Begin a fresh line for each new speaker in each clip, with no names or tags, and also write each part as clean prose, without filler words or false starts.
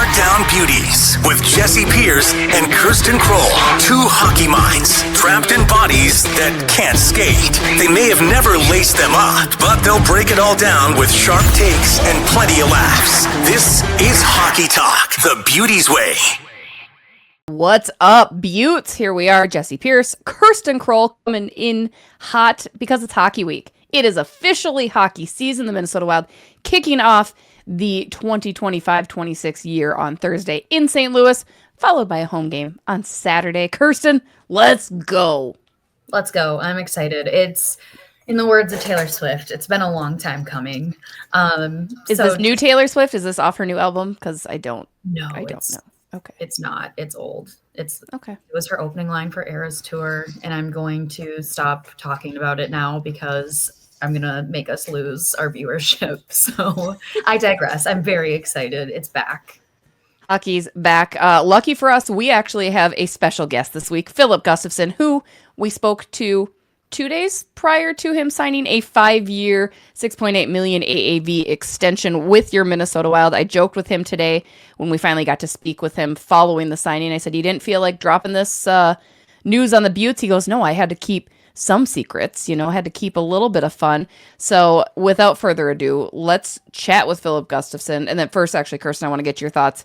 Bardown Beauties with Jesse Pierce and Kirsten Kroll. Two hockey minds trapped in bodies that can't skate. They may have never laced them up, but they'll break it all down with sharp takes and plenty of laughs. This is Hockey Talk, the Beauties way.
What's up, Beauts? Here we are, Jesse Pierce, Kirsten Kroll coming in hot because it's hockey week. It is officially hockey season, the Minnesota Wild kicking off the 2025-26 year on Thursday in St. Louis, followed by a home game on Saturday. Kirsten, let's go.
Let's go. I'm excited. It's, in the words of Taylor Swift, it's been a long time coming.
Is this new Taylor Swift? Is this off her new album? Because I don't know. Okay.
It's not. It's old. It's
okay.
It was her opening line for Era's tour, and I'm going to stop talking about it now because I'm going to make us lose our viewership. So I digress. I'm very excited. It's back.
Hockey's back. Lucky for us, we actually have a special guest this week, Filip Gustavsson, who we spoke to 2 days prior to him signing a 5-year, $6.8 million AAV extension with your Minnesota Wild. I joked with him today when we finally got to speak with him following the signing. I said, you didn't feel like dropping this news on the Beauts? He goes, no, I had to keep some secrets, I had to keep a little bit of fun. So without further ado, let's chat with Filip Gustavsson. And then first, actually, Kirsten, I want to get your thoughts.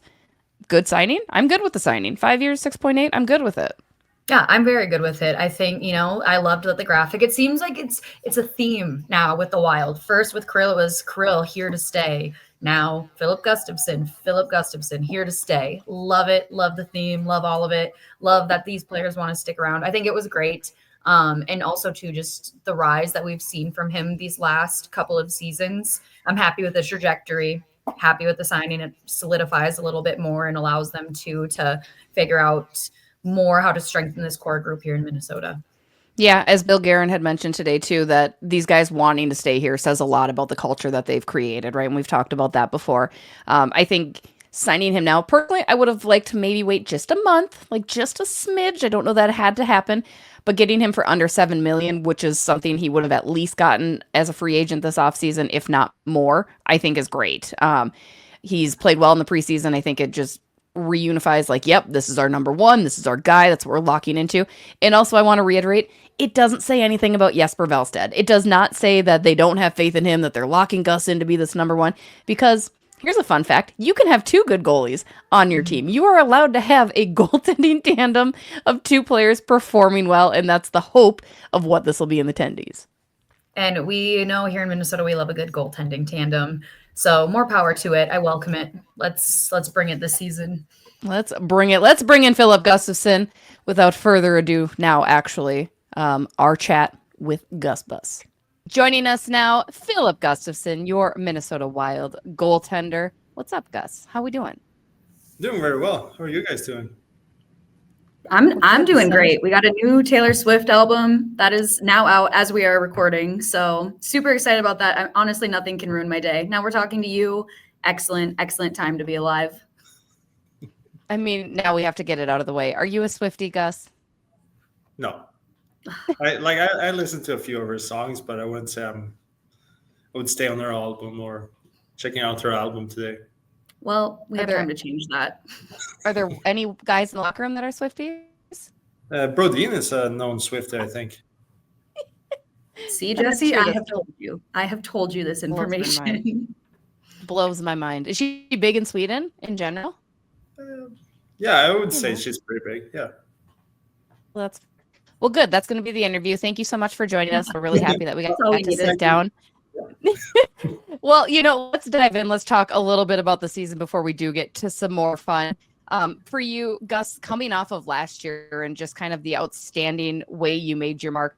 Good signing? I'm good with the signing. 5 years, 6.8. I'm good with it.
Yeah, I'm very good with it. I think, I loved the graphic. It seems like it's a theme now with the Wild. First with Kirill, it was Kirill here to stay. Now Filip Gustavsson here to stay. Love it. Love the theme. Love all of it. Love that these players want to stick around. I think it was great. And also too, just the rise that we've seen from him these last couple of seasons. I'm happy with the trajectory. Happy with the signing. It solidifies a little bit more and allows them to figure out more how to strengthen this core group here in Minnesota.
Yeah, as Bill Guerin had mentioned today too, that these guys wanting to stay here says a lot about the culture that they've created, right? And we've talked about that before. I think signing him now, personally, I would have liked to maybe wait just a month, like just a smidge. I don't know that it had to happen, but getting him for under $7 million, which is something he would have at least gotten as a free agent this offseason, if not more, I think is great. He's played well in the preseason. I think it just reunifies like, yep, this is our number one. This is our guy. That's what we're locking into. And also, I want to reiterate, it doesn't say anything about Jesper Wallstedt. It does not say that they don't have faith in him, that they're locking Gus in to be this number one, because here's a fun fact. You can have two good goalies on your team. You are allowed to have a goaltending tandem of two players performing well, and that's the hope of what this will be in the tendies.
And we know here in Minnesota, we love a good goaltending tandem. So more power to it. I welcome it. Let's bring it this season.
Let's bring it. Let's bring in Filip Gustavsson. Without further ado, now actually, our chat with Gus Bus. Joining us now, Filip Gustavsson, your Minnesota Wild goaltender. What's up, Gus? How we doing?
Doing very well. How are you guys doing?
I'm doing great. We got a new Taylor Swift album that is now out as we are recording. So super excited about that. Honestly, nothing can ruin my day. Now we're talking to you. Excellent time to be alive.
I mean, now we have to get it out of the way. Are you a Swiftie, Gus?
No. I listened to a few of her songs, but I wouldn't say I would stay on her album or checking out her album today.
Well, we have time to change that.
Are there any guys in the locker room that are Swifties?
Brodin is a known Swiftie, I think.
See, Jesse, I have told you this information.
Blows my mind. Is she big in Sweden in general?
Yeah, I would say she's pretty big. Yeah.
Well, good. That's going to be the interview. Thank you so much for joining us. We're really happy that we got to sit down. Well, let's dive in. Let's talk a little bit about the season before we do get to some more fun. For you, Gus, coming off of last year and just kind of the outstanding way you made your mark,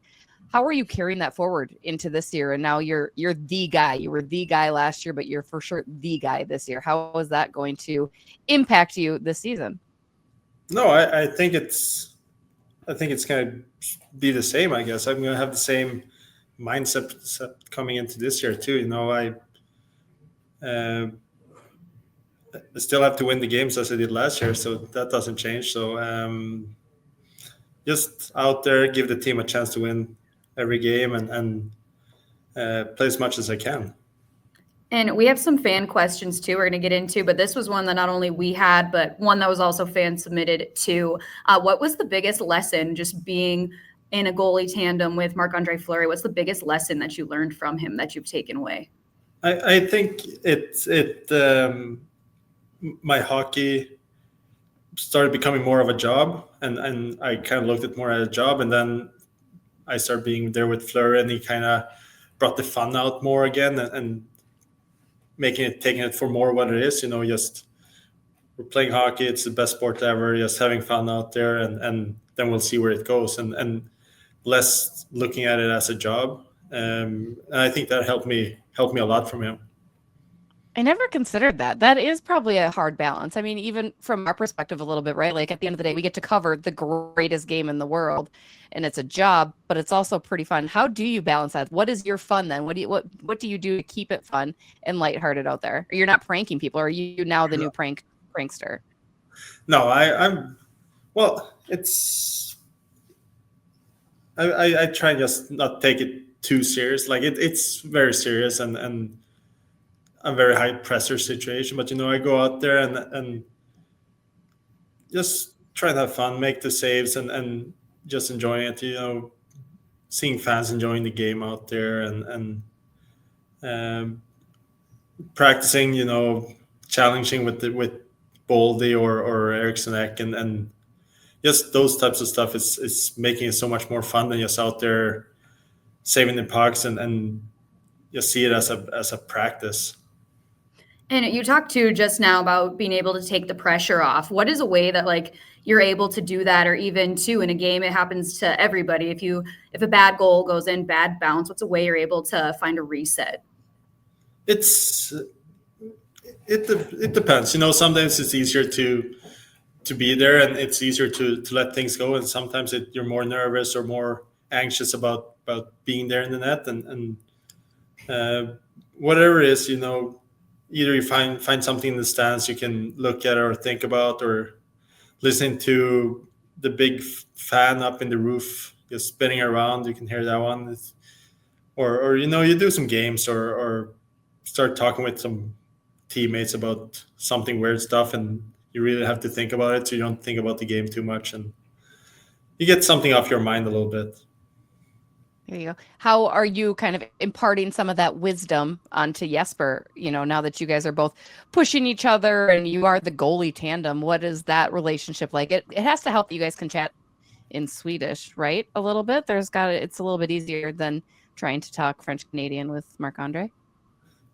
how are you carrying that forward into this year? And now you're the guy. You were the guy last year, but you're for sure the guy this year. How is that going to impact you this season?
No, I think it's going to be the same, I guess. I'm going to have the same mindset coming into this year too. I still have to win the games as I did last year, so that doesn't change. So just out there, give the team a chance to win every game and play as much as I can.
And we have some fan questions too we're going to get into, but this was one that not only we had, but one that was also fan submitted too. What was the biggest lesson just being in a goalie tandem with Marc-Andre Fleury? What's the biggest lesson that you learned from him that you've taken away?
I think my hockey started becoming more of a job, and I kind of looked at more as a job, and then I started being there with Fleury, and he kind of brought the fun out more again, and taking it for more what it is, just we're playing hockey, it's the best sport ever, just having fun out there, and then we'll see where it goes, and less looking at it as a job. And I think that helped me a lot from him.
I never considered that. That is probably a hard balance. I mean, even from our perspective a little bit, right? Like at the end of the day, we get to cover the greatest game in the world and it's a job, but it's also pretty fun. How do you balance that? What is your fun then? What do you do to keep it fun and lighthearted out there? Or you're not pranking people. Or are you now the new prankster?
No, I try and just not take it too serious. Like it's very serious and a very high pressure situation, but I go out there and just try to have fun, make the saves, and just enjoying it. Seeing fans enjoying the game out there, and practicing. Challenging with Boldy or Eriksson Ek, and just those types of stuff is making it so much more fun than just out there saving the pucks and just see it as a practice.
And you talked too just now about being able to take the pressure off. What is a way that you're able to do that, or even too in a game, it happens to everybody. If a bad goal goes in, bad bounce, what's a way you're able to find a reset?
It depends. Sometimes it's easier to be there, and it's easier to let things go. And sometimes you're more nervous or more anxious about being there in the net, and whatever it is, either you find something in the stands you can look at or think about, or listen to the big fan up in the roof just spinning around. You can hear that one. Or you do some games or start talking with some teammates about something weird stuff, and you really have to think about it so you don't think about the game too much, and you get something off your mind a little bit.
There you go. How are you kind of imparting some of that wisdom onto Jesper, now that you guys are both pushing each other and you are the goalie tandem? What is that relationship like? It has to help that you guys can chat in Swedish, right? A little bit. It's a little bit easier than trying to talk French Canadian with Marc-Andre.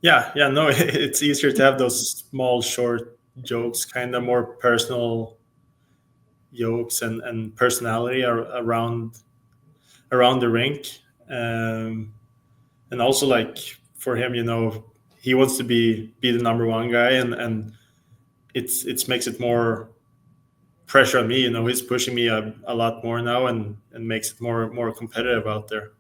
Yeah. No, it's easier to have those small, short jokes, kind of more personal jokes and personality around the rink, and also for him, he wants to be the number one guy, and it makes it more pressure on me. He's pushing me a lot more now, and makes it more competitive out there.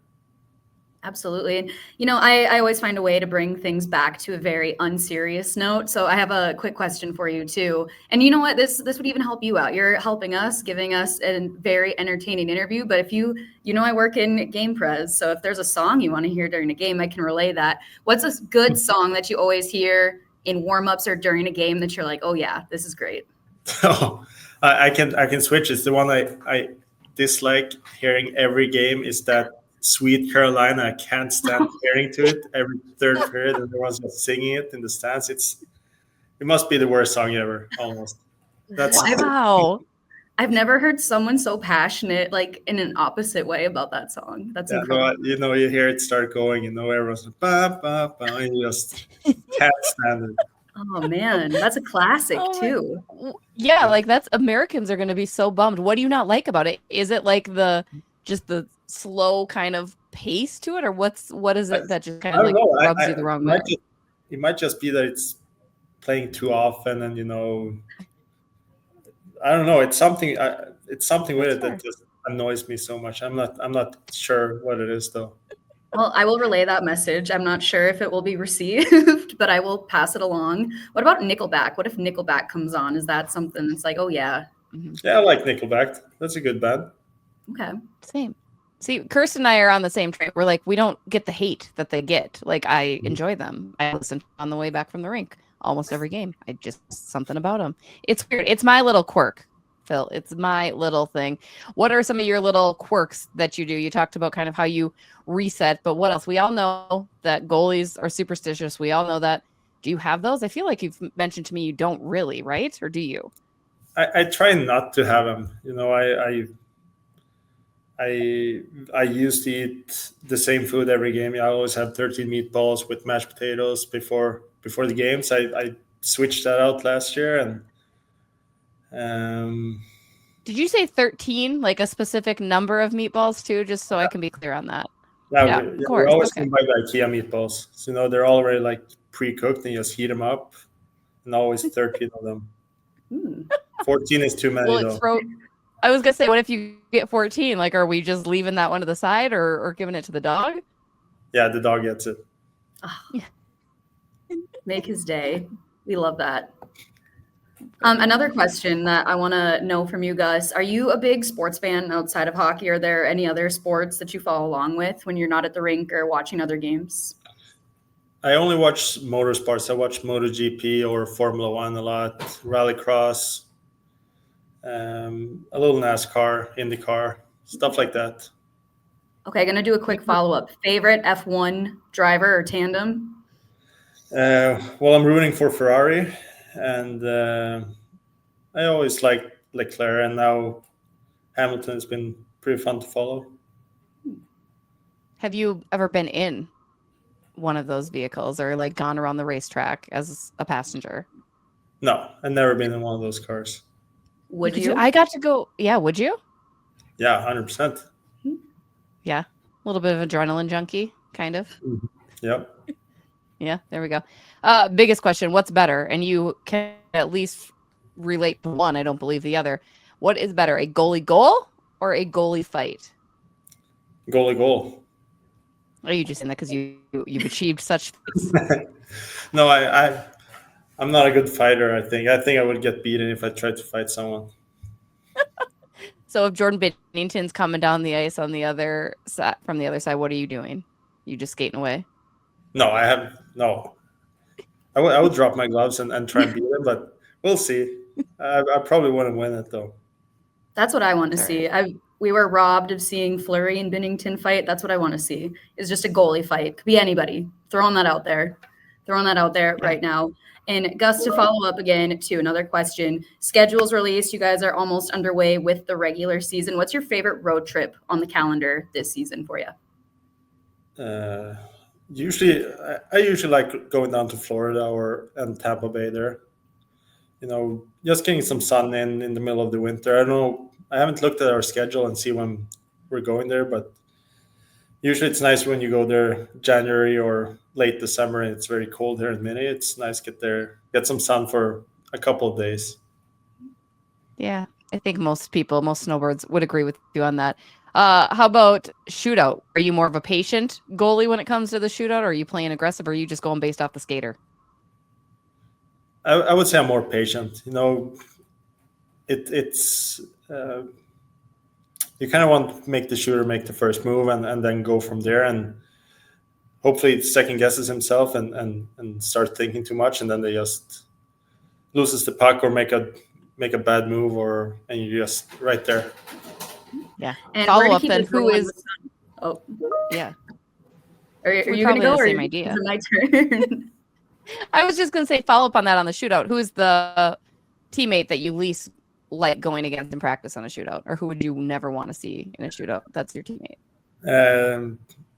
Absolutely. And, I always find a way to bring things back to a very unserious note. So I have a quick question for you too. And you know what, this would even help you out. You're helping us, giving us a very entertaining interview. But if I work in game pres. So if there's a song you want to hear during a game, I can relay that. What's a good song that you always hear in warmups or during a game that you're like, oh yeah, this is great?
Oh, I can switch. It's the one I dislike hearing every game is that Sweet Carolina. I can't stand hearing to it every third period, and everyone's just singing it in the stands. It must be the worst song ever, almost.
Wow.
I've never heard someone so passionate, in an opposite way about that song. That's incredible.
No, you hear it start going, everyone's like, ba, ba, ba, and you just can't stand it.
Oh man, that's a classic too.
Yeah, that's Americans are going to be so bummed. What do you not like about it? Is it just the slow kind of pace to it, or what is it that just kind of rubs you the wrong way?
It might just be that it's playing too often, and I don't know. It's something with it that just annoys me so much. I'm not sure what it is though.
Well, I will relay that message. I'm not sure if it will be received, but I will pass it along. What about Nickelback? What if Nickelback comes on? Is that something that's oh yeah?
Yeah, I like Nickelback. That's a good band.
Okay.
Same. See, Kirsten and I are on the same train. We're like, we don't get the hate that they get. Like, I enjoy them. I listen on the way back from the rink almost every game. I just something about them. It's weird. It's my little quirk, Phil. It's my little thing. What are some of your little quirks that you do? You talked about kind of how you reset, but what else? We all know that goalies are superstitious. We all know that. Do you have those? I feel like you've mentioned to me you don't really, right? Or do you?
I try not to have them. I used to eat the same food every game. I always have 13 meatballs with mashed potatoes before the games. I switched that out last year, and
did you say 13, like a specific number of meatballs too, just so I can be clear on that?
yeah,
Of
we
course.
always
Okay.
can buy the IKEA meatballs. So they're already like pre-cooked, and you just heat them up, and always 13 of them. 14 is too many though.
I was gonna say, what if you get 14? Like, are we just leaving that one to the side or giving it to the dog?
Yeah, the dog gets it.
Make his day. We love that. Another question that I want to know from you guys. Are you a big sports fan outside of hockey? Are there any other sports that you follow along with when you're not at the rink or watching other games?
I only watch motorsports. I watch MotoGP or Formula One a lot, Rallycross, a little NASCAR, IndyCar, stuff like that.
Okay, going to do a quick follow-up. Favorite F1 driver or tandem?
Well, I'm rooting for Ferrari, and I always liked Leclerc, and now Hamilton has been pretty fun to follow.
Have you ever been in one of those vehicles or like gone around the racetrack as a passenger?
No, I've never been in one of those cars.
Would you?
I got to go. Yeah, would you?
Yeah, 100%.
Yeah, a little bit of adrenaline junkie, kind of.
Yep.
Yeah, there we go. Biggest question, what's better? And you can at least relate to one. I don't believe the other. What is better, a goalie goal or a goalie fight?
Goalie goal.
Are you just saying that because you've achieved such feats?
No, I'm not a good fighter, I think. I think I would get beaten if I tried to fight someone.
So if Jordan Binnington's coming down the ice on the other side, from the other side, what are you doing? You just skating away?
No, I would drop my gloves and try and beat him, but we'll see. I probably wouldn't win it, though.
That's what I want to see. We were robbed of seeing Fleury and Binnington fight. That's what I want to see, is just a goalie fight. Could be anybody. Throwing that out there right now. And Gus, to follow up again to another question, schedule's released. You guys are almost underway with the regular season. What's your favorite road trip on the calendar this season for you?
I usually like going down to Florida and Tampa Bay there. Just getting some sun in the middle of the winter. I don't know. I haven't looked at our schedule and see when we're going there, but usually it's nice when you go there January or late December and it's very cold here in Minnie. It's nice to get some sun for a couple of days.
Yeah, I think most snowbirds would agree with you on that. How about shootout? Are you more of a patient goalie when it comes to the shootout, or are you playing aggressive, or are you just going based off the skater?
I would say I'm more patient. It's you kind of want to make the shooter make the first move and then go from there, and hopefully it second guesses himself and starts thinking too much, and then they just loses the puck or make a bad move, and you're just right there.
Yeah.
And
follow up then. Who is?
Oh,
yeah.
Are you going to go?
The
or
same idea.
Is it my turn?
I was just going to say follow up on that on the shootout. Who's the teammate that you least like going against in practice on a shootout, or who would you never want to see in a shootout? That's your teammate.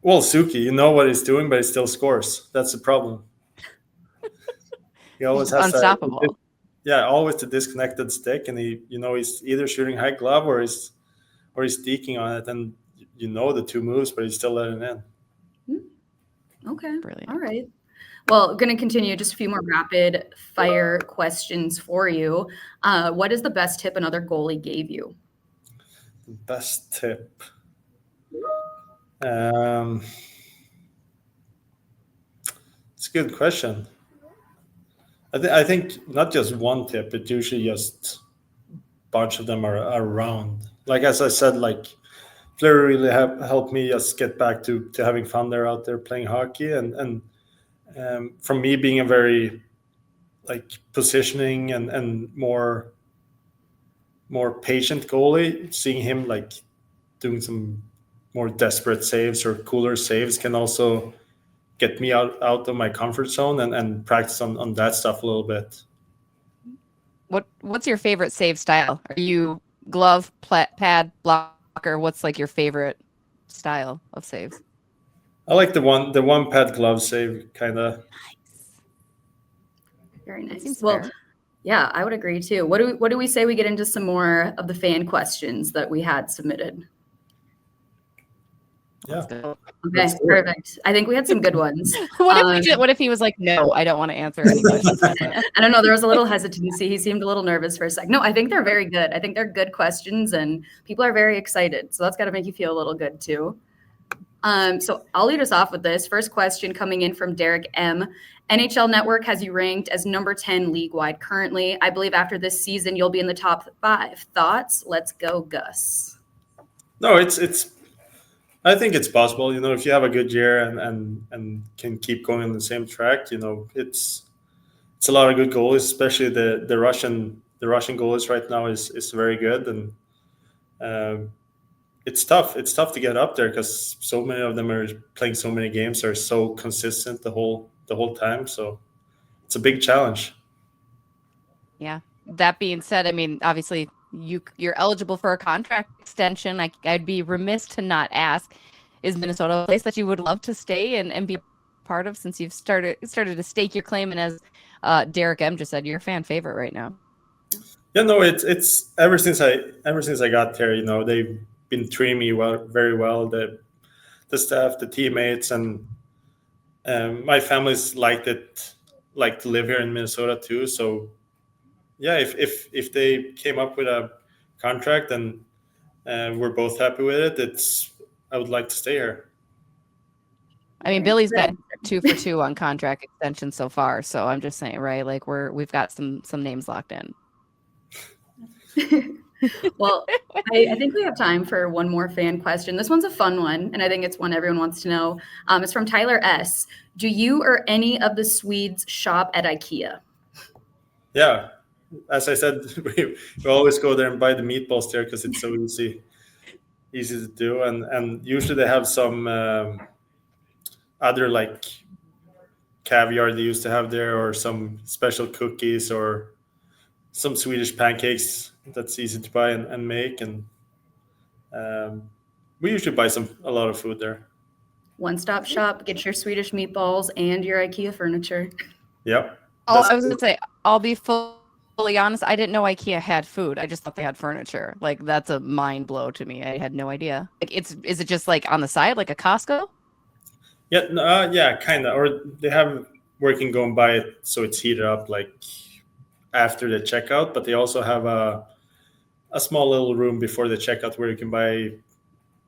Well, Suki, you know what he's doing, but he still scores. That's the problem. He always has
unstoppable.
Always the disconnected stick, and he's either shooting high glove or he's deking on it, and the two moves, but he's still letting it in.
Okay.
Brilliant.
All right. Well, going to continue just a few more rapid fire questions for you. What is the best tip another goalie gave you?
The best tip. It's a good question. I think not just one tip, but usually just a bunch of them are around. Like as I said, like Fleury really helped me just get back to having fun there out there playing hockey, and from me being a very like positioning and more patient goalie, seeing him like doing some more desperate saves or cooler saves can also get me out of my comfort zone and practice on that stuff a little bit.
What's your favorite save style? Are you glove, pad, blocker? What's like your favorite style of saves?
I like the one pad glove save kind of.
Very nice.
Seems
Well,
fair.
yeah, I would agree too. What do we say we get into some more of the fan questions that we had submitted?
Yeah.
Okay, perfect. I think we had some good ones.
What if he was like, no, I don't want to answer any questions like that?
I don't know. There was a little hesitancy. He seemed a little nervous for a sec. No, I think they're very good. I think they're good questions, and people are very excited. So that's got to make you feel a little good too. So I'll lead us off with this. First question coming in from Derek M. NHL Network has you ranked as number 10 league-wide currently. I believe after this season, you'll be in the top 5. Thoughts? Let's go, Gus.
No, I think it's possible. You know, if you have a good year and can keep going on the same track, you know, it's a lot of good goalies, especially the Russian goalies right now is very good, and it's tough. It's tough to get up there because so many of them are playing so many games, are so consistent the whole time. So it's a big challenge.
Yeah. That being said, I mean, obviously you're eligible for a contract extension. I'd be remiss to not ask, is Minnesota a place that you would love to stay and be part of, since you've started to stake your claim, and as Derek M just said, you're a fan favorite right now?
Yeah, no, it's ever since I got there, you know, they've been treating me very well. The staff, the teammates, and my family's like to live here in Minnesota too. So yeah, if they came up with a contract and we're both happy with it, I would like to stay here.
I mean, Billy's been 2 for 2 on contract extension so far, so I'm just saying, right? Like we've got some names locked in.
Well, I think we have time for one more fan question. This one's a fun one, and I think it's one everyone wants to know. It's from Tyler S. Do you or any of the Swedes shop at IKEA?
Yeah, as I said, we always go there and buy the meatballs there because it's so easy to do, and usually they have some other like caviar they used to have there, or some special cookies, or some Swedish pancakes that's easy to buy and make, and we usually buy a lot of food there.
One-stop shop, get your Swedish meatballs and your IKEA furniture.
Yep.
I was gonna say, I'll be fully honest, I didn't know IKEA had food. I just thought they had furniture. Like, that's a mind blow to me. I had no idea. Like, is it just like on the side, like a Costco?
Yeah, yeah, kind of. Or they have where you can go and buy it so it's heated up like after the checkout, but they also have a small little room before the checkout where you can buy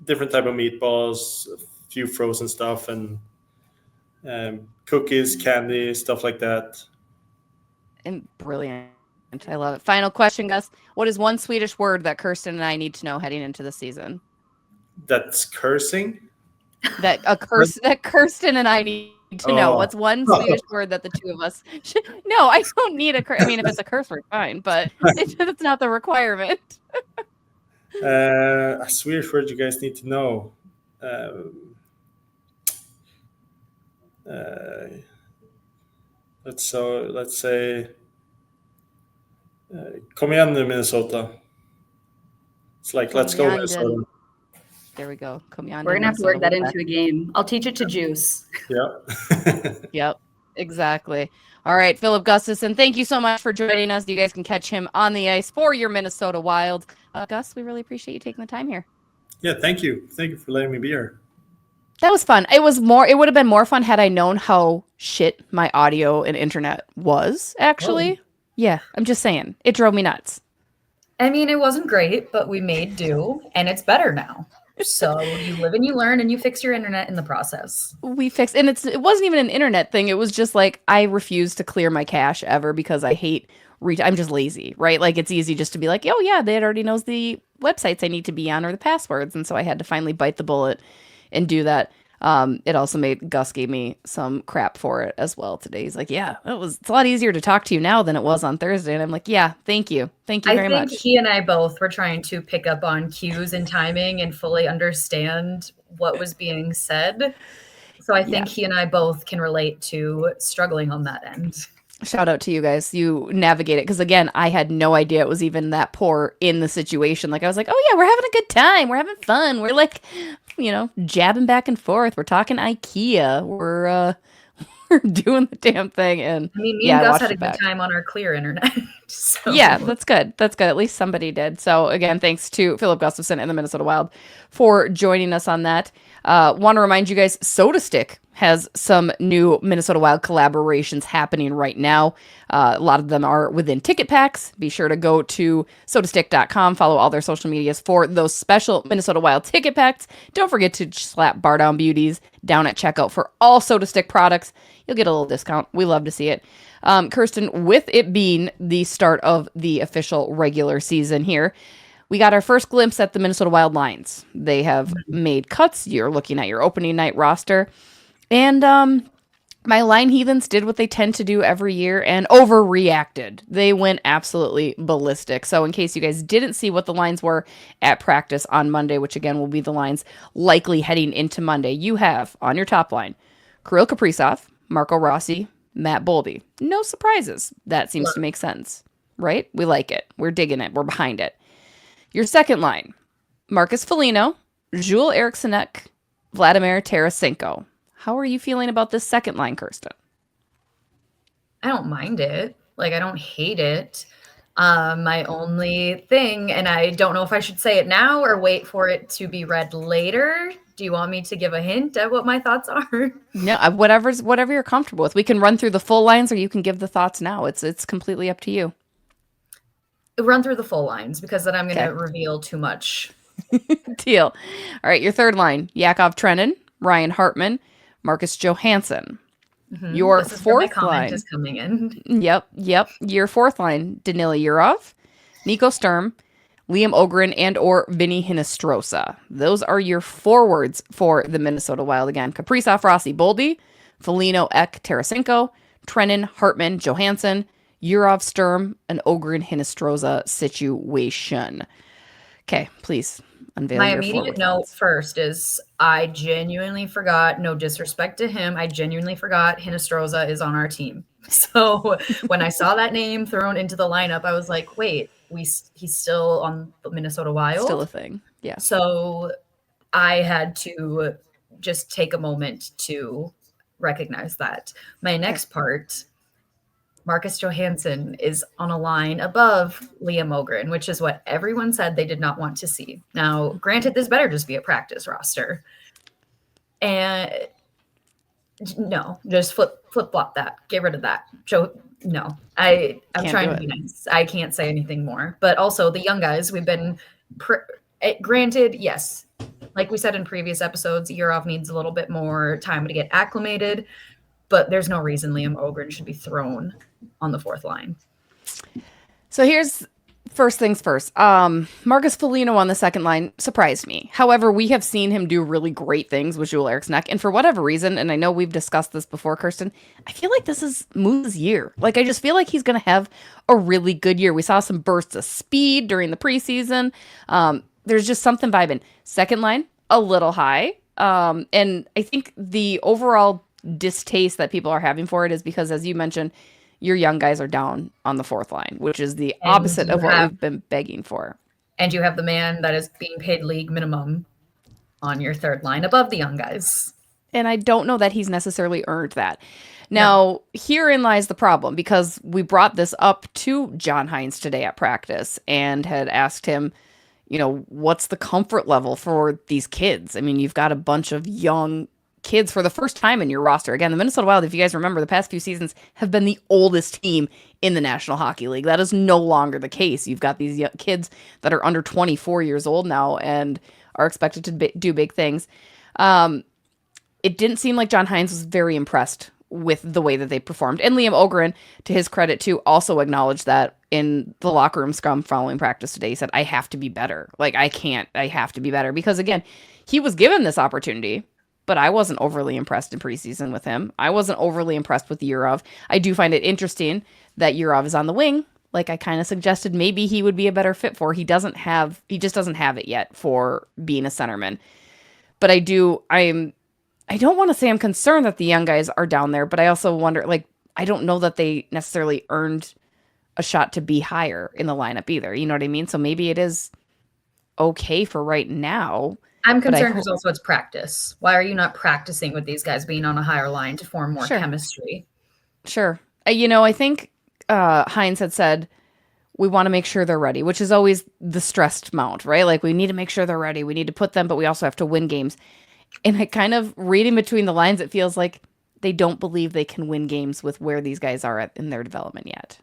different type of meatballs, a few frozen stuff, and cookies, candy, stuff like that.
And brilliant. I love it. Final question, Gus. What is one Swedish word that Kirsten and I need to know heading into the season?
That's cursing?
That Kirsten and I need to know. What's one Swedish word that the two of us should... No, I don't need a curse. I mean, if it's a curse word, fine, but it's not the requirement.
A Swedish word you guys need to know. Let's say kom igen nu, Minnesota. It's like, let's go, Minnesota.
There we go.
We're going to have to work that into a game. I'll teach it to Juice.
Yeah.
Yep, exactly. All right, Filip Gustavsson, thank you so much for joining us. You guys can catch him on the ice for your Minnesota Wild. Gus, we really appreciate you taking the time here.
Yeah, thank you. Thank you for letting me be here.
That was fun. It would have been more fun had I known how shit my audio and internet was, actually. Oh. Yeah, I'm just saying. It drove me nuts.
I mean, it wasn't great, but we made do, and it's better now. So you live and you learn, and you fix your internet in the process.
We fixed, and it wasn't even an internet thing. It was just like, I refuse to clear my cache ever because I hate I'm just lazy, right? Like, it's easy just to be like, oh yeah, that already knows the websites I need to be on or the passwords. And so I had to finally bite the bullet and do that. It also made Gus gave me some crap for it as well today. He's like, yeah, it's a lot easier to talk to you now than it was on Thursday. And I'm like, yeah, thank you. Thank you very much.
I think he and I both were trying to pick up on cues and timing and fully understand what was being said. So I think he and I both can relate to struggling on that end.
Shout out to you guys. You navigate it. Because again, I had no idea it was even that poor in the situation. Like I was like, oh yeah, we're having a good time. We're having fun. We're like, jabbing back and forth. We're talking IKEA. We're doing the damn thing. And
me and Gus had a good time on our clear internet. So.
Yeah, that's good. That's good. At least somebody did. So again, thanks to Filip Gustavsson and the Minnesota Wild for joining us on that. Want to remind you guys, Soda Stick has some new Minnesota Wild collaborations happening right now. A lot of them are within ticket packs. Be sure to go to sodastick.com, follow all their social medias for those special Minnesota Wild ticket packs. Don't forget to slap Bardown Beauties down at checkout for all Soda Stick products. You'll get a little discount. We love to see it. Kirsten, with it being the start of the official regular season here, we got our first glimpse at the Minnesota Wild lines. They have made cuts. You're looking at your opening night roster. And my line heathens did what they tend to do every year and overreacted. They went absolutely ballistic. So in case you guys didn't see what the lines were at practice on Monday, which again will be the lines likely heading into Monday, you have on your top line, Kirill Kaprizov, Marco Rossi, Matt Boldy. No surprises. That seems to make sense, right? We like it. We're digging it. We're behind it. Your second line, Marcus Foligno, Joel Erikssonek, Vladimir Tarasenko. How are you feeling about this second line, Kirsten?
I don't mind it. Like, I don't hate it. My only thing, and I don't know if I should say it now or wait for it to be read later. Do you want me to give a hint at what my thoughts are?
No, whatever you're comfortable with. We can run through the full lines or you can give the thoughts now. It's completely up to you.
Run through the full lines because then I'm going to reveal too much.
Deal. All right, your third line, Yakov Trenin, Ryan Hartman, Marcus Johansson. Mm-hmm. Your
this is
fourth
where my
line
is coming in.
Yep. Your fourth line, Danila Yurov, Nico Sturm, Liam Ogren, and or Vinny Hinostroza. Those are your forwards for the Minnesota Wild again. Kaprizov, Rossi, Boldy, Foligno, Ek, Tarasenko, Trenin, Hartman, Johansson, Yurov, Sturm, and Ogren, Hinostroza situation. Okay, please unveil
my
your
immediate note first is I genuinely forgot, no disrespect to him, I genuinely forgot Hinostroza is on our team. So when I saw that name thrown into the lineup, I was like, wait, he's still on the Minnesota Wild?
Still a thing, yeah.
So I had to just take a moment to recognize that. My next part, Marcus Johansson is on a line above Liam Ogren, which is what everyone said they did not want to see. Now, granted, this better just be a practice roster. And no, just flip-flop that. Get rid of that. No, I'm trying to be nice. I can't say anything more. But also, the young guys, we've been granted, yes, like we said in previous episodes, Yurov needs a little bit more time to get acclimated. But there's no reason Liam Ogren should be thrown on the fourth line.
So here's first things first. Marcus Foligno on the second line surprised me. However, we have seen him do really great things with Joel Erikssonek. And for whatever reason, and I know we've discussed this before, Kirsten, I feel like this is Moose's year. Like, I just feel like he's going to have a really good year. We saw some bursts of speed during the preseason. There's just something vibing. Second line, a little high. And I think the overall distaste that people are having for it is because, as you mentioned, your young guys are down on the fourth line, which is the opposite of what we've been begging for.
And you have the man that is being paid league minimum on your third line above the young guys.
And I don't know that he's necessarily earned that. Now, herein lies the problem, because we brought this up to John Hines today at practice and had asked him, what's the comfort level for these kids? I mean, you've got a bunch of young kids for the first time in your roster. Again, the Minnesota Wild, if you guys remember, the past few seasons have been the oldest team in the National Hockey League. That is no longer the case. You've got these young kids that are under 24 years old now and are expected to do big things. It didn't seem like John Hines was very impressed with the way that they performed. And Liam Ogren, to his credit too, also acknowledged that in the locker room scrum following practice today. He said, I have to be better. Like, I have to be better. Because again, he was given this opportunity, but I wasn't overly impressed in preseason with him. I wasn't overly impressed with Yurov. I do find it interesting that Yurov is on the wing. Like I kind of suggested, maybe he would be a better fit for. He just doesn't have it yet for being a centerman. But I don't want to say I'm concerned that the young guys are down there, but I also wonder, like, I don't know that they necessarily earned a shot to be higher in the lineup either. You know what I mean? So maybe it is okay for right now.
I'm concerned because also it's practice. Why are you not practicing with these guys being on a higher line to form more chemistry?
Sure. I think Hines had said, we want to make sure they're ready, which is always the stressed mount, right? Like we need to make sure they're ready. We need to put them, but we also have to win games. And I kind of reading between the lines, it feels like they don't believe they can win games with where these guys are at in their development yet.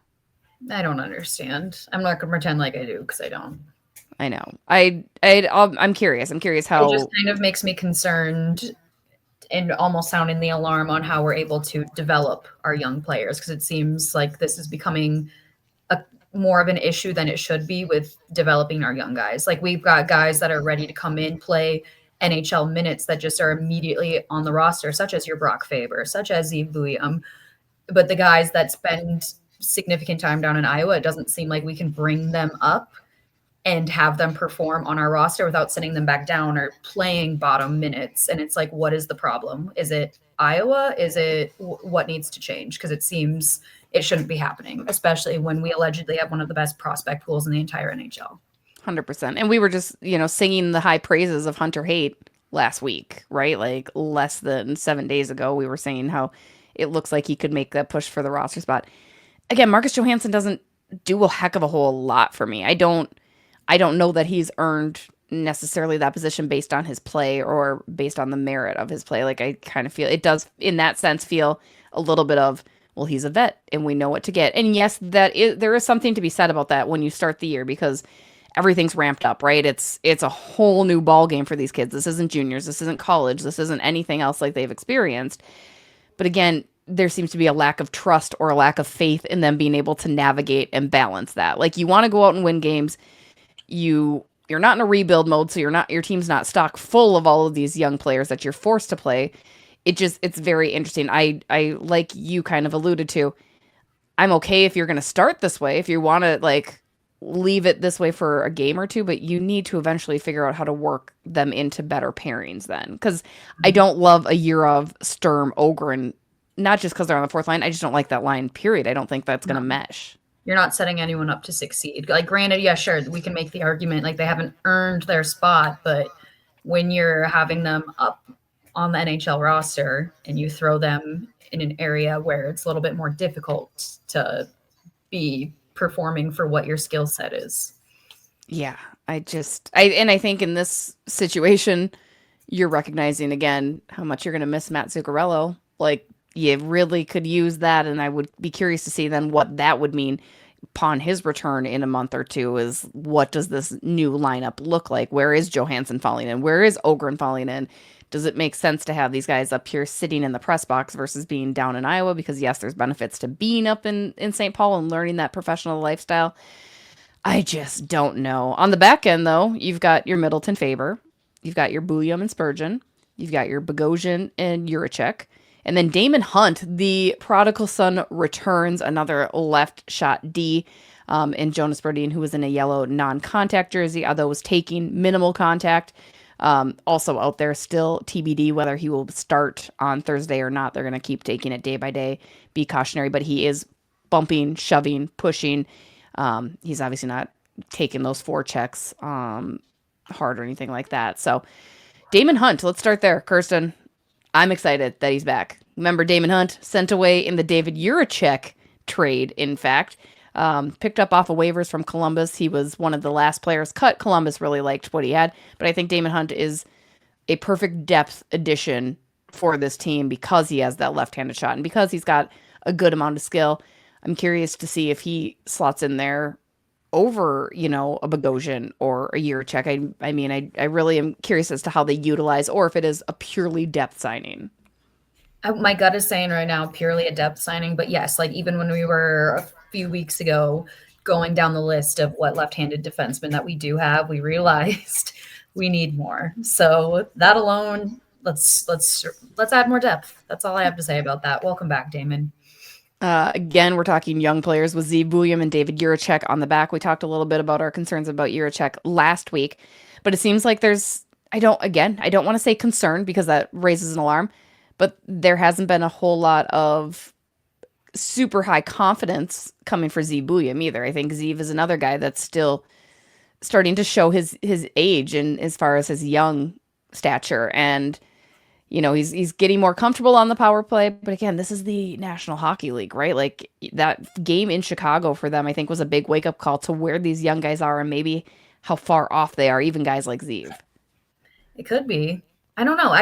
I don't understand. I'm not going to pretend like I do because I don't.
I know. I'm curious. I'm curious how
it just kind of makes me concerned and almost sounding the alarm on how we're able to develop our young players, because it seems like this is becoming more of an issue than it should be with developing our young guys. Like we've got guys that are ready to come in, play NHL minutes that just are immediately on the roster, such as your Brock Faber, such as Yves Bouillon. But the guys that spend significant time down in Iowa, it doesn't seem like we can bring them up and have them perform on our roster without sending them back down or playing bottom minutes. And it's like, what is the problem? Is it Iowa? Is it what needs to change? Because it seems it shouldn't be happening, especially when we allegedly have one of the best prospect pools in the entire NHL.
100%. And we were just, singing the high praises of Hunter Haight last week, right? Like less than 7 days ago, we were saying how it looks like he could make that push for the roster spot. Again, Marcus Johansson doesn't do a heck of a whole lot for me. I don't know that he's earned necessarily that position based on his play or based on the merit of his play. Like I kind of feel it does in that sense feel a little bit of, well, he's a vet and we know what to get. And yes, there is something to be said about that when you start the year, because everything's ramped up, right? It's a whole new ball game for these kids. This isn't juniors. This isn't college. This isn't anything else like they've experienced. But again, there seems to be a lack of trust or a lack of faith in them being able to navigate and balance that. Like you want to go out and win games. You're not in a rebuild mode, so your team's not stocked full of all of these young players that you're forced to play. It's very interesting. I like you kind of alluded to, I'm okay if you're going to start this way, if you want to like leave it this way for a game or two, but you need to eventually figure out how to work them into better pairings then. Because I don't love a year of Sturm, Ogren, not just because they're on the fourth line. I just don't like that line, period. I don't think that's going to mesh.
You're not setting anyone up to succeed. Like, granted, yeah, sure, we can make the argument like they haven't earned their spot, but when you're having them up on the NHL roster and you throw them in an area where it's a little bit more difficult to be performing for what your skill set is.
Yeah, I think in this situation, you're recognizing again how much you're going to miss Matt Zuccarello. Like, you really could use that, and I would be curious to see then what that would mean upon his return in a month or two. Is what does this new lineup look like? Where is Johansson falling in? Where is Ogren falling in? Does it make sense to have these guys up here sitting in the press box versus being down in Iowa? Because yes, there's benefits to being up in St. Paul and learning that professional lifestyle. I just don't know. On the back end, though, you've got your Middleton Faber. You've got your Bouillon and Spurgeon. You've got your Bogosian and Juracek. And then Damon Hunt, the prodigal son, returns, another left shot D. And Jonas Brodin, who was in a yellow non-contact jersey, although was taking minimal contact. Also out there still TBD whether he will start on Thursday or not. They're going to keep taking it day by day, be cautionary, but he is bumping, shoving, pushing. He's obviously not taking those forechecks hard or anything like that. So Damon Hunt, let's start there. Kirsten, I'm excited that he's back. Remember Damon Hunt sent away in the David Juracek trade, in fact. Picked up off of waivers from Columbus. He was one of the last players cut. Columbus really liked what he had, but I think Damon Hunt is a perfect depth addition for this team because he has that left-handed shot and because he's got a good amount of skill. I'm curious to see if he slots in there over, a Bogosian or a Juracek. I really am curious as to how they utilize, or if it is a purely depth signing.
My gut is saying right now purely a depth signing, but yes, like even when we were a few weeks ago going down the list of what left-handed defensemen that we do have, we realized we need more. So that alone, let's add more depth. That's all I have to say about that. Welcome back, Damon.
Again, we're talking young players with Zeev Buium and David Jiricek on the back. We talked a little bit about our concerns about Jiricek last week, but it seems like I don't want to say concern because that raises an alarm, but there hasn't been a whole lot of super high confidence coming for Zeev Buium either. I think Zeev is another guy that's still starting to show his age and as far as his young stature, and he's getting more comfortable on the power play. But again, this is the National Hockey League, right? Like that game in Chicago for them, I think, was a big wake up call to where these young guys are and maybe how far off they are, even guys like Zeev.
It could be. I don't know.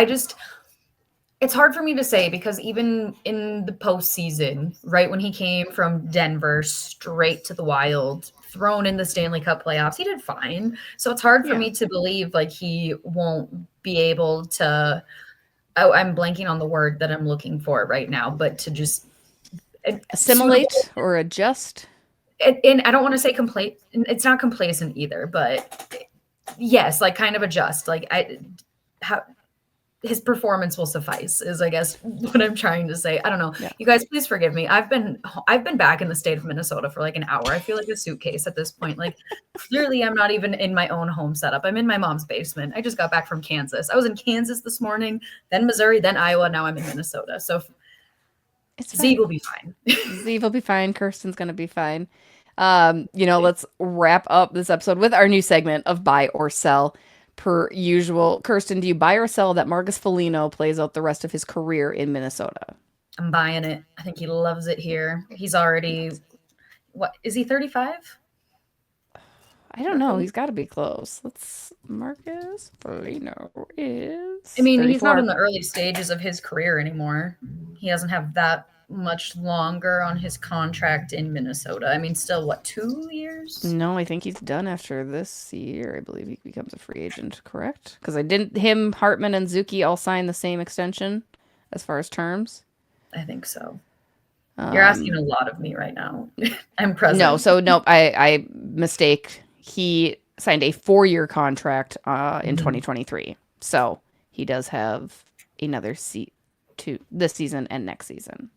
It's hard for me to say because even in the postseason, right when he came from Denver straight to the Wild, thrown in the Stanley Cup playoffs, he did fine. So it's hard for me to believe like he won't be able to. Oh, I'm blanking on the word that I'm looking for right now, but to just
assimilate or adjust.
And I don't want to say it's not complacent either, but yes, like kind of adjust. Like his performance will suffice is I guess what I'm trying to say. I don't know. Yeah. You guys, please forgive me. I've been back in the state of Minnesota for like an hour. I feel like a suitcase at this point. Like clearly I'm not even in my own home setup. I'm in my mom's basement. I just got back from Kansas. I was in Kansas this morning, then Missouri, then Iowa. Now I'm in Minnesota. So Zeev will be fine.
Zeev will be fine. Kirsten's going to be fine. Let's wrap up this episode with our new segment of buy or sell. Per usual, Kirsten, do you buy or sell that Marcus Foligno plays out the rest of his career in Minnesota?
I'm buying it. I think he loves it here. He's already, what, is he 35?
I don't know. He's got to be close. Marcus Foligno is.
I mean,
34.
He's not in the early stages of his career anymore. He doesn't have that much longer on his contract in Minnesota. I mean, still, what, 2 years?
No, I think he's done after this year. I believe he becomes a free agent, correct? Because him, Hartman, and Zuki all signed the same extension as far as terms.
I think so. You're asking a lot of me right now. I'm present.
No, I mistake. He signed a 4-year contract in 2023. So he does have another seat to this season and next season.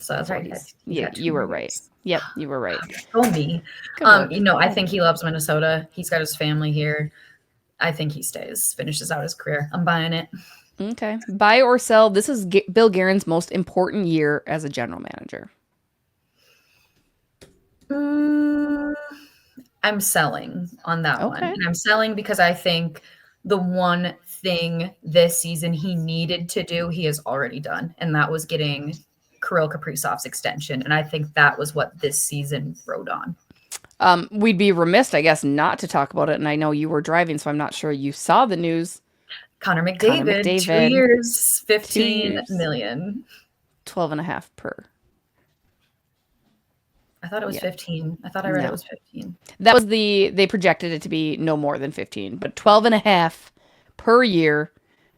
So that's right.
Yeah, you were right. Yep, you were right.
Go me. I think he loves Minnesota. He's got his family here. I think he stays, finishes out his career. I'm buying it.
Okay. Buy or sell. This is Bill Guerin's most important year as a general manager.
I'm selling on that one. And I'm selling because I think the one thing this season he needed to do, he has already done. And that was getting Kirill Kaprizov's extension. And I think that was what this season rode on.
We'd be remiss, I guess, not to talk about it. And I know you were driving, so I'm not sure you saw the news.
Connor McDavid. 2 years, 15 million.
12.5 per.
I thought it was 15. I thought I read it was 15.
That was they projected it to be no more than 15, but 12.5 per year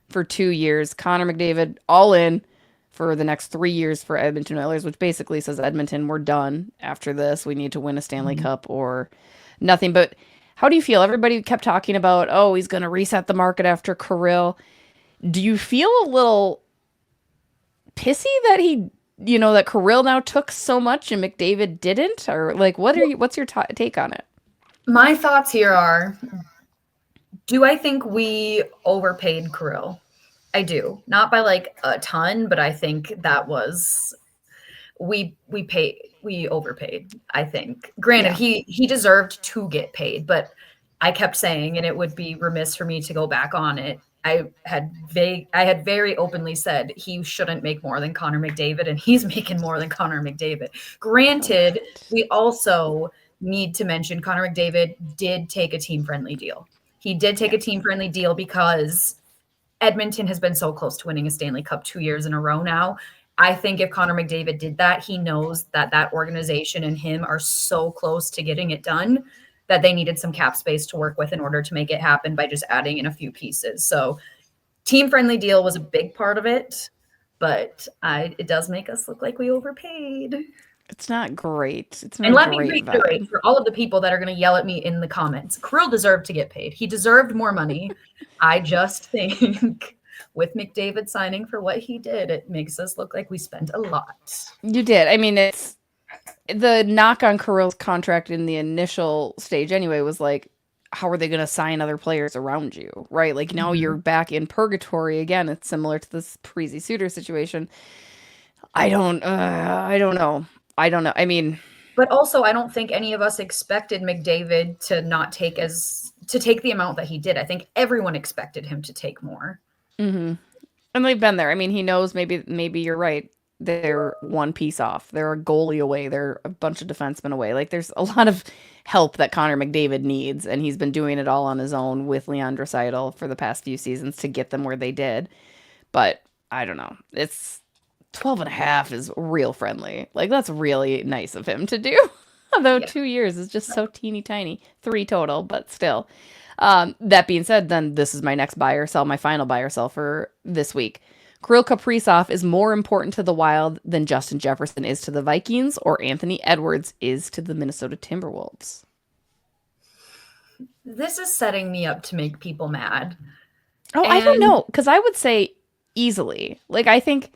for 2 years. Connor McDavid all in for the next 3 years for Edmonton Oilers, which basically says Edmonton, we're done after this. We need to win a Stanley Cup or nothing. But how do you feel? Everybody kept talking about, he's going to reset the market after Kirill. Do you feel a little pissy that that Kirill now took so much and McDavid didn't? Or like, what's your take on it?
My thoughts here are, do I think we overpaid Kirill? I do. Not by like a ton, but I think that was we overpaid, I think. Granted, he deserved to get paid, but I kept saying, and it would be remiss for me to go back on it, I had very openly said he shouldn't make more than Connor McDavid, and he's making more than Connor McDavid. Granted, we also need to mention Connor McDavid did take a team-friendly deal. He did take a team-friendly deal because Edmonton has been so close to winning a Stanley Cup 2 years in a row now. I think if Connor McDavid did that, he knows that organization and him are so close to getting it done that they needed some cap space to work with in order to make it happen by just adding in a few pieces. So team-friendly deal was a big part of it. but it does make us look like we overpaid.
It's not great. It's not
And let me
great
reiterate
vibe.
for all of the people that are going to yell at me in the comments, Kirill deserved to get paid. He deserved more money. I just think with McDavid signing for what he did, it makes us look like we spent a lot.
You did. I mean, it's the knock on Kirill's contract in the initial stage anyway was like, how are they going to sign other players around you, right? Like now you're back in purgatory again. It's similar to this Parise Suter situation. I don't know. I mean,
but also I don't think any of us expected McDavid to take the amount that he did. I think everyone expected him to take more.
and they've been there. I mean, he knows maybe you're right. They're one piece off. They're a goalie away. They're a bunch of defensemen away. Like there's a lot of help that Connor McDavid needs, and he's been doing it all on his own with Leon Draisaitl for the past few seasons to get them where they did. But I don't know. It's 12.5 is real friendly. Like that's really nice of him to do. Although 2 years is just so teeny tiny. 3 total, but still. That being said, then this is my next buy or sell, my final buy or sell for this week. Kirill Kaprizov is more important to the Wild than Justin Jefferson is to the Vikings or Anthony Edwards is to the Minnesota Timberwolves.
This is setting me up to make people mad.
Oh, I don't know. Because I would say easily. Like, I think...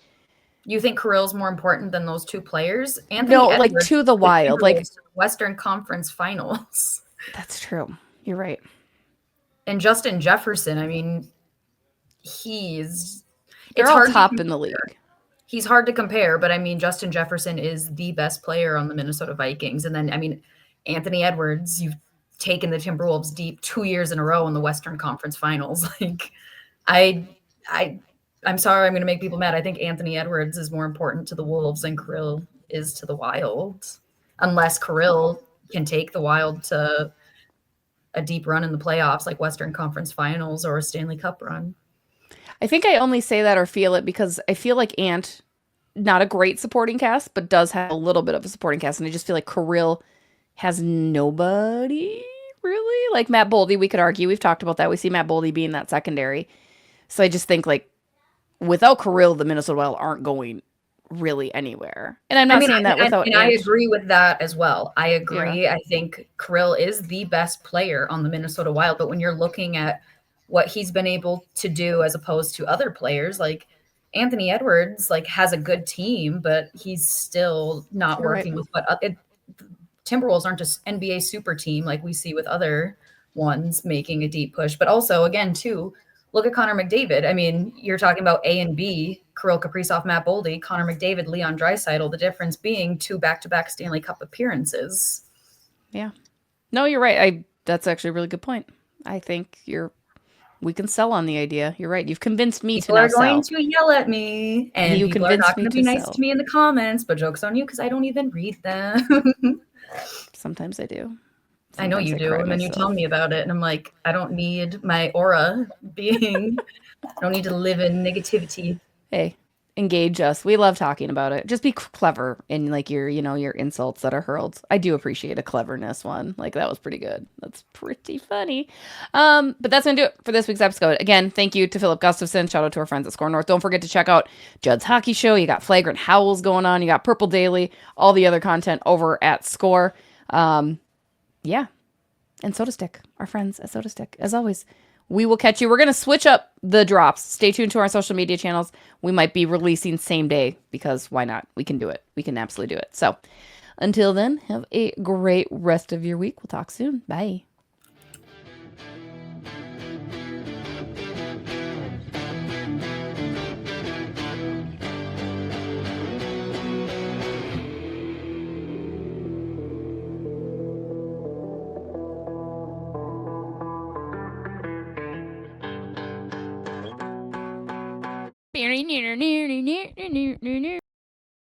You think Kirill's more important than those 2 players?
Anthony Edwards, like to the Wild, like
Western Conference Finals.
That's true. You're right.
And Justin Jefferson, I mean, it's
all top in the league.
He's hard to compare, but I mean, Justin Jefferson is the best player on the Minnesota Vikings. And then, I mean, Anthony Edwards, you've taken the Timberwolves deep 2 years in a row in the Western Conference Finals. Like, I'm sorry, I'm going to make people mad. I think Anthony Edwards is more important to the Wolves than Kirill is to the Wild, unless Kirill can take the Wild to a deep run in the playoffs, like Western Conference Finals or a Stanley Cup run.
I think I only say that or feel it because I feel like Ant, not a great supporting cast, but does have a little bit of a supporting cast, and I just feel like Kirill has nobody really. Like Matt Boldy, we could argue. We've talked about that. We see Matt Boldy being that secondary. So I just think like, without Kirill, the Minnesota Wild aren't going really anywhere. And I'm not saying that without
I agree with that as well. I agree.
Yeah.
I think Kirill is the best player on the Minnesota Wild. But when you're looking at what he's been able to do as opposed to other players, like Anthony Edwards, like has a good team, but he's still not working with what Timberwolves aren't just NBA super team like we see with other ones making a deep push. But also, again, too, look at Connor McDavid. I mean, you're talking about A and B, Kirill Kaprizov, Matt Boldy, Connor McDavid, Leon Draisaitl, the difference being 2 back-to-back Stanley Cup appearances.
Yeah. No, you're right. That's actually a really good point. I think we can sell on the idea. You're right. You've convinced me
people
to now
are going
sell.
to yell at me, and
you
people are not going to be nice
sell.
to me in the comments, but joke's on you because I don't even read them.
Sometimes I do.
I know you do, and then you tell me about it, and I'm like, I don't need my aura being, I don't need to live in negativity.
Hey, engage us. We love talking about it. Just be clever in like your insults that are hurled. I do appreciate a cleverness one. Like that was pretty good. That's pretty funny. But that's gonna do it for this week's episode. Again, thank you to Filip Gustavsson. Shout out to our friends at Score North. Don't forget to check out Judd's Hockey Show. You got Flagrant Howls going on. You got Purple Daily. All the other content over at Score. Yeah. And Soda Stick, our friends at Soda Stick. As always, we will catch you. We're going to switch up the drops. Stay tuned to our social media channels. We might be releasing same day because why not? We can do it. We can absolutely do it. So until then, have a great rest of your week. We'll talk soon. Bye.